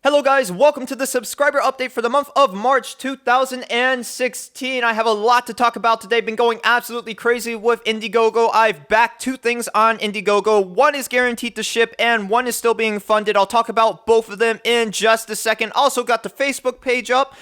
Hello guys, welcome to the subscriber update for the month of March 2016. I have a lot to talk about today. Been going absolutely crazy with Indiegogo. I've backed two things on Indiegogo. One is guaranteed to ship and one is still being funded. I'll talk about both of them in just a second. Also got the Facebook page up.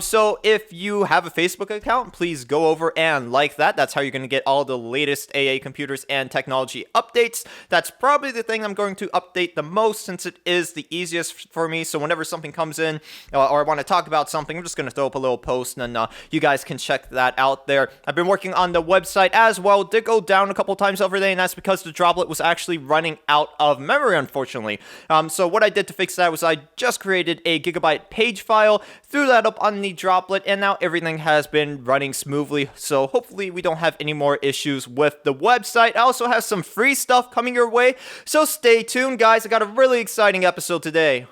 So if you have a Facebook account, please go over and like that. That's how you're going to get all the latest AA computers and technology updates. That's probably the thing I'm going to update the most since it is the easiest for me. So whenever something comes in or I want to talk about something, I'm just going to throw up a little post and then you guys can check that out there. I've been working on the website as well. Did go down a couple times over there, and that's because the droplet was actually running out of memory, unfortunately. So what I did to fix that was I just created a gigabyte page file, threw that up on the droplet, and now everything has been running smoothly. So hopefully we don't have any more issues with the website. I also have some free stuff coming your way, so stay tuned, guys. I got a really exciting episode today.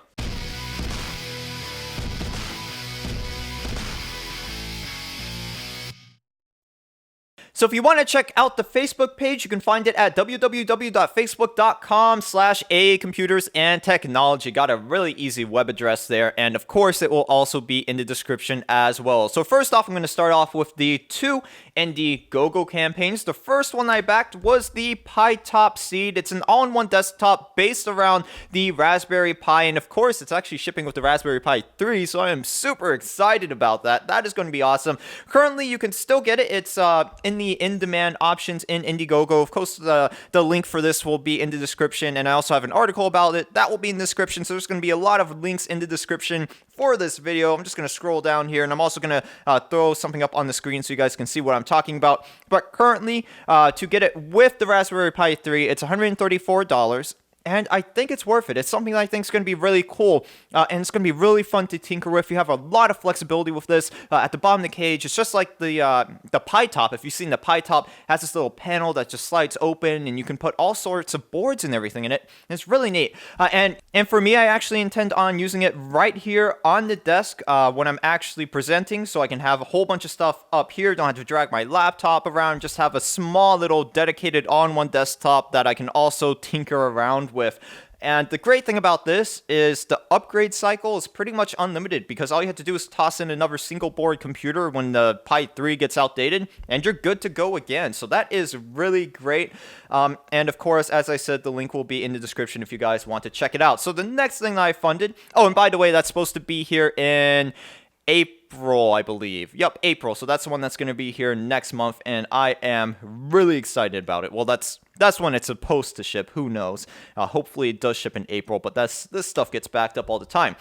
So if you want to check out the Facebook page, you can find it at www.facebook.com/AAComputersAndTechnology. Got a really easy web address there, and of course it will also be in the description as well. So first off, I'm going to start off with the two Indiegogo campaigns. The first one I backed was the Pi-topCEED. It's an all-in-one desktop based around the Raspberry Pi, and of course it's actually shipping with the Raspberry Pi 3, so I am super excited about that. That is going to be awesome. Currently, you can still get it. It's in the in-demand options in Indiegogo. Of course, the link for this will be in the description, and I also have an article about it that will be in the description, so there's going to be a lot of links in the description for this video. I'm just going to scroll down here, and I'm also going to throw something up on the screen so you guys can see what I'm talking about. But currently, to get it with the Raspberry Pi 3, it's $134. And I think it's worth it. It's something that I think is going to be really cool, and it's going to be really fun to tinker with. You have a lot of flexibility with this. At the bottom of the cage, it's just like the Pi-top. If you've seen the Pi-top, has this little panel that just slides open, and you can put all sorts of boards and everything in it. And it's really neat. And for me, I actually intend on using it right here on the desk when I'm actually presenting, so I can have a whole bunch of stuff up here. Don't have to drag my laptop around. Just have a small little dedicated all-in-one desktop that I can also tinker around with. And the great thing about this is the upgrade cycle is pretty much unlimited, because all you have to do is toss in another single board computer when the Pi 3 gets outdated and you're good to go again. So that is really great. And of course, as I said, the link will be in the description if you guys want to check it out. So the next thing that I funded, oh, and by the way, that's supposed to be here in April, I believe. Yep, April. So that's the one that's going to be here next month, and I am really excited about it. Well, that's when it's supposed to ship. Who knows? Hopefully it does ship in April, but this stuff gets backed up all the time.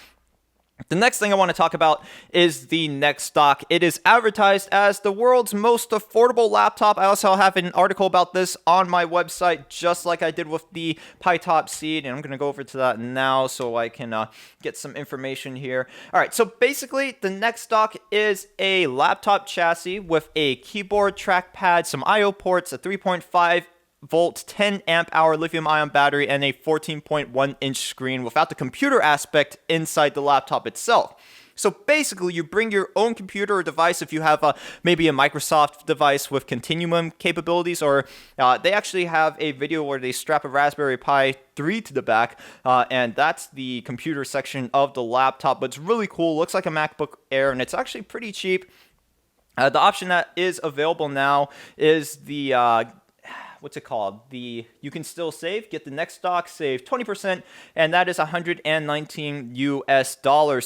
The next thing I want to talk about is the NexDock. It is advertised as the world's most affordable laptop. I also have an article about this on my website, just like I did with the Pi-topCEED, and I'm going to go over to that now so I can get some information here. All right, so basically, the NexDock is a laptop chassis with a keyboard, trackpad, some I/O ports, a 3.5 volt 10 amp hour lithium ion battery, and a 14.1 inch screen without the computer aspect inside the laptop itself. So basically, you bring your own computer or device if you have maybe a Microsoft device with Continuum capabilities, or they actually have a video where they strap a Raspberry Pi 3 to the back, and that's the computer section of the laptop. But it's really cool. Looks like a MacBook Air, and it's actually pretty cheap. The option that is available now is the what's it called? You can still save, get the NexDock, save 20%, and that is $119 US.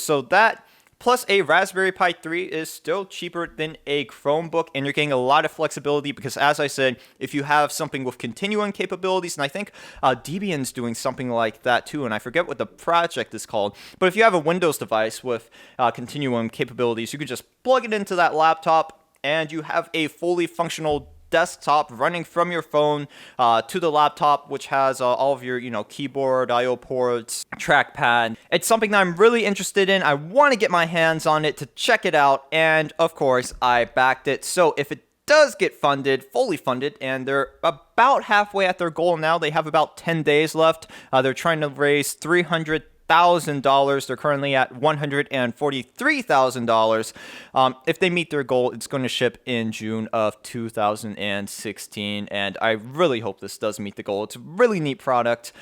So that plus a Raspberry Pi 3 is still cheaper than a Chromebook, and you're getting a lot of flexibility because, as I said, if you have something with continuum capabilities, and I think Debian's doing something like that too, and I forget what the project is called, but if you have a Windows device with continuum capabilities, you can just plug it into that laptop, and you have a fully functional desktop running from your phone to the laptop, which has all of your keyboard, I/O ports, trackpad. It's something that I'm really interested in. I want to get my hands on it to check it out, and of course I backed it. So if it does get funded, fully funded, and they're about halfway at their goal now, they have about 10 days left. They're trying to raise $300,000. They're currently at $143,000. If they meet their goal, it's going to ship in June of 2016, and I really hope this does meet the goal. It's a really neat product.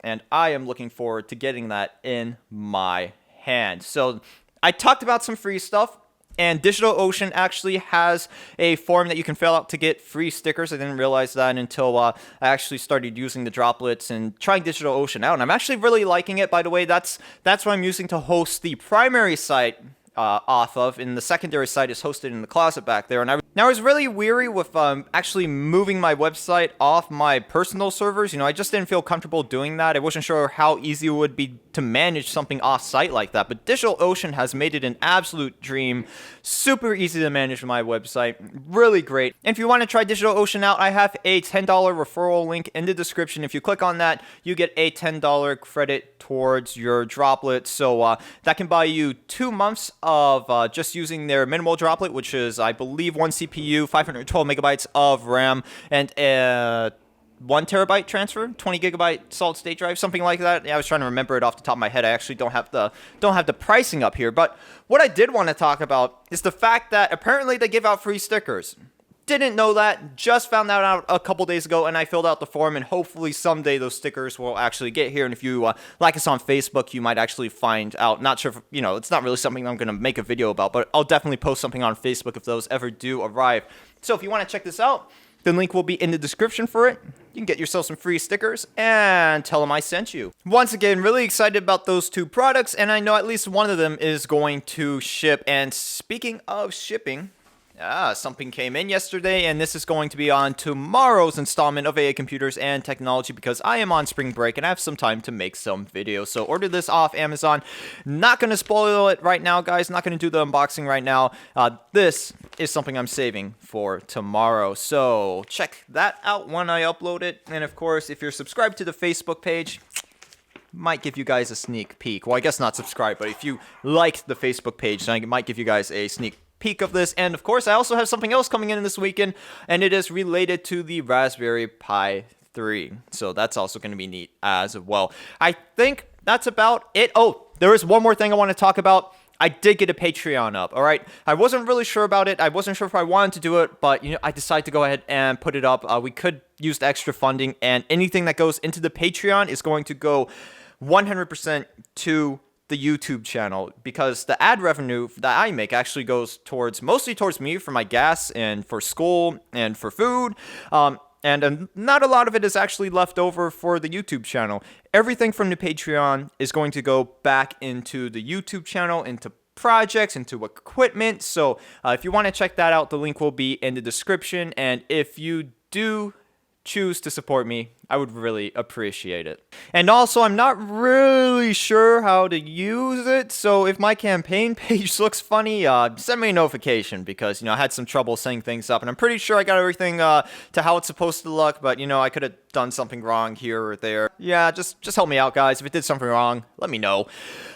and I am looking forward to getting that in my hand. So I talked about some free stuff. And DigitalOcean actually has a form that you can fill out to get free stickers. I didn't realize that until I actually started using the droplets and trying DigitalOcean out. And I'm actually really liking it, by the way. That's what I'm using to host the primary site off of, and the secondary site is hosted in the closet back there. And I was really weary with actually moving my website off my personal servers. You know, I just didn't feel comfortable doing that. I wasn't sure how easy it would be to manage something off-site like that. But DigitalOcean has made it an absolute dream. Super easy to manage my website. Really great. And if you want to try DigitalOcean out, I have a $10 referral link in the description. If you click on that, you get a $10 credit towards your droplet. So that can buy you 2 months of just using their minimal droplet, which is, I believe, 1 CPU, 512 megabytes of RAM, and 1 terabyte transfer, 20 gigabyte solid state drive, something like that. Yeah, I was trying to remember it off the top of my head. I actually don't have the pricing up here. But what I did want to talk about is the fact that apparently they give out free stickers. Didn't know that, just found that out a couple days ago, and I filled out the form, and hopefully someday those stickers will actually get here. And if you like us on Facebook, you might actually find out. Not sure if, you know, it's not really something I'm going to make a video about, but I'll definitely post something on Facebook if those ever do arrive. So if you want to check this out, the link will be in the description for it. You can get yourself some free stickers and tell them I sent you. Once again, really excited about those 2 products, and I know at least one of them is going to ship. And speaking of shipping, something came in yesterday, and this is going to be on tomorrow's installment of AA Computers and Technology because I am on spring break and I have some time to make some videos. So order this off Amazon. Not going to spoil it right now, guys. Not going to do the unboxing right now. This is something I'm saving for tomorrow. So check that out when I upload it. And of course, if you're subscribed to the Facebook page, might give you guys a sneak peek. Well, I guess not subscribe, but if you liked the Facebook page, then I might give you guys a sneak peek of this. And of course, I also have something else coming in this weekend, and it is related to the Raspberry Pi 3. So that's also going to be neat as well. I think that's about it. Oh, there is one more thing I want to talk about. I did get a Patreon up, all right? I wasn't really sure about it. I wasn't sure if I wanted to do it, but, you know, I decided to go ahead and put it up. We could use the extra funding, and anything that goes into the Patreon is going to go 100% to the YouTube channel, because the ad revenue that I make actually goes mostly towards me for my gas and for school and for food. And not a lot of it is actually left over for the YouTube channel. Everything from the Patreon is going to go back into the YouTube channel, into projects, into equipment. So if you want to check that out, the link will be in the description. And if you do choose to support me, I would really appreciate it. And also, I'm not really sure how to use it, so if my campaign page looks funny, send me a notification, because, you know, I had some trouble setting things up, and I'm pretty sure I got everything to how it's supposed to look, but, you know, I could have done something wrong here or there. Yeah, just help me out, guys. If it did something wrong, let me know.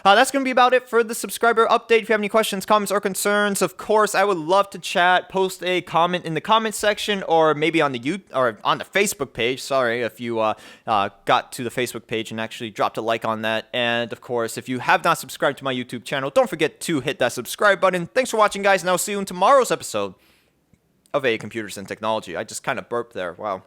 That's going to be about it for the subscriber update. If you have any questions, comments, or concerns, of course, I would love to chat. Post a comment in the comment section, or maybe on the Facebook page. Sorry, if you got to the Facebook page and actually dropped a like on that. And of course, if you have not subscribed to my YouTube channel, don't forget to hit that subscribe button. Thanks for watching, guys, and I'll see you in tomorrow's episode of AA Computers and Technology. I just kind of burped there. Wow.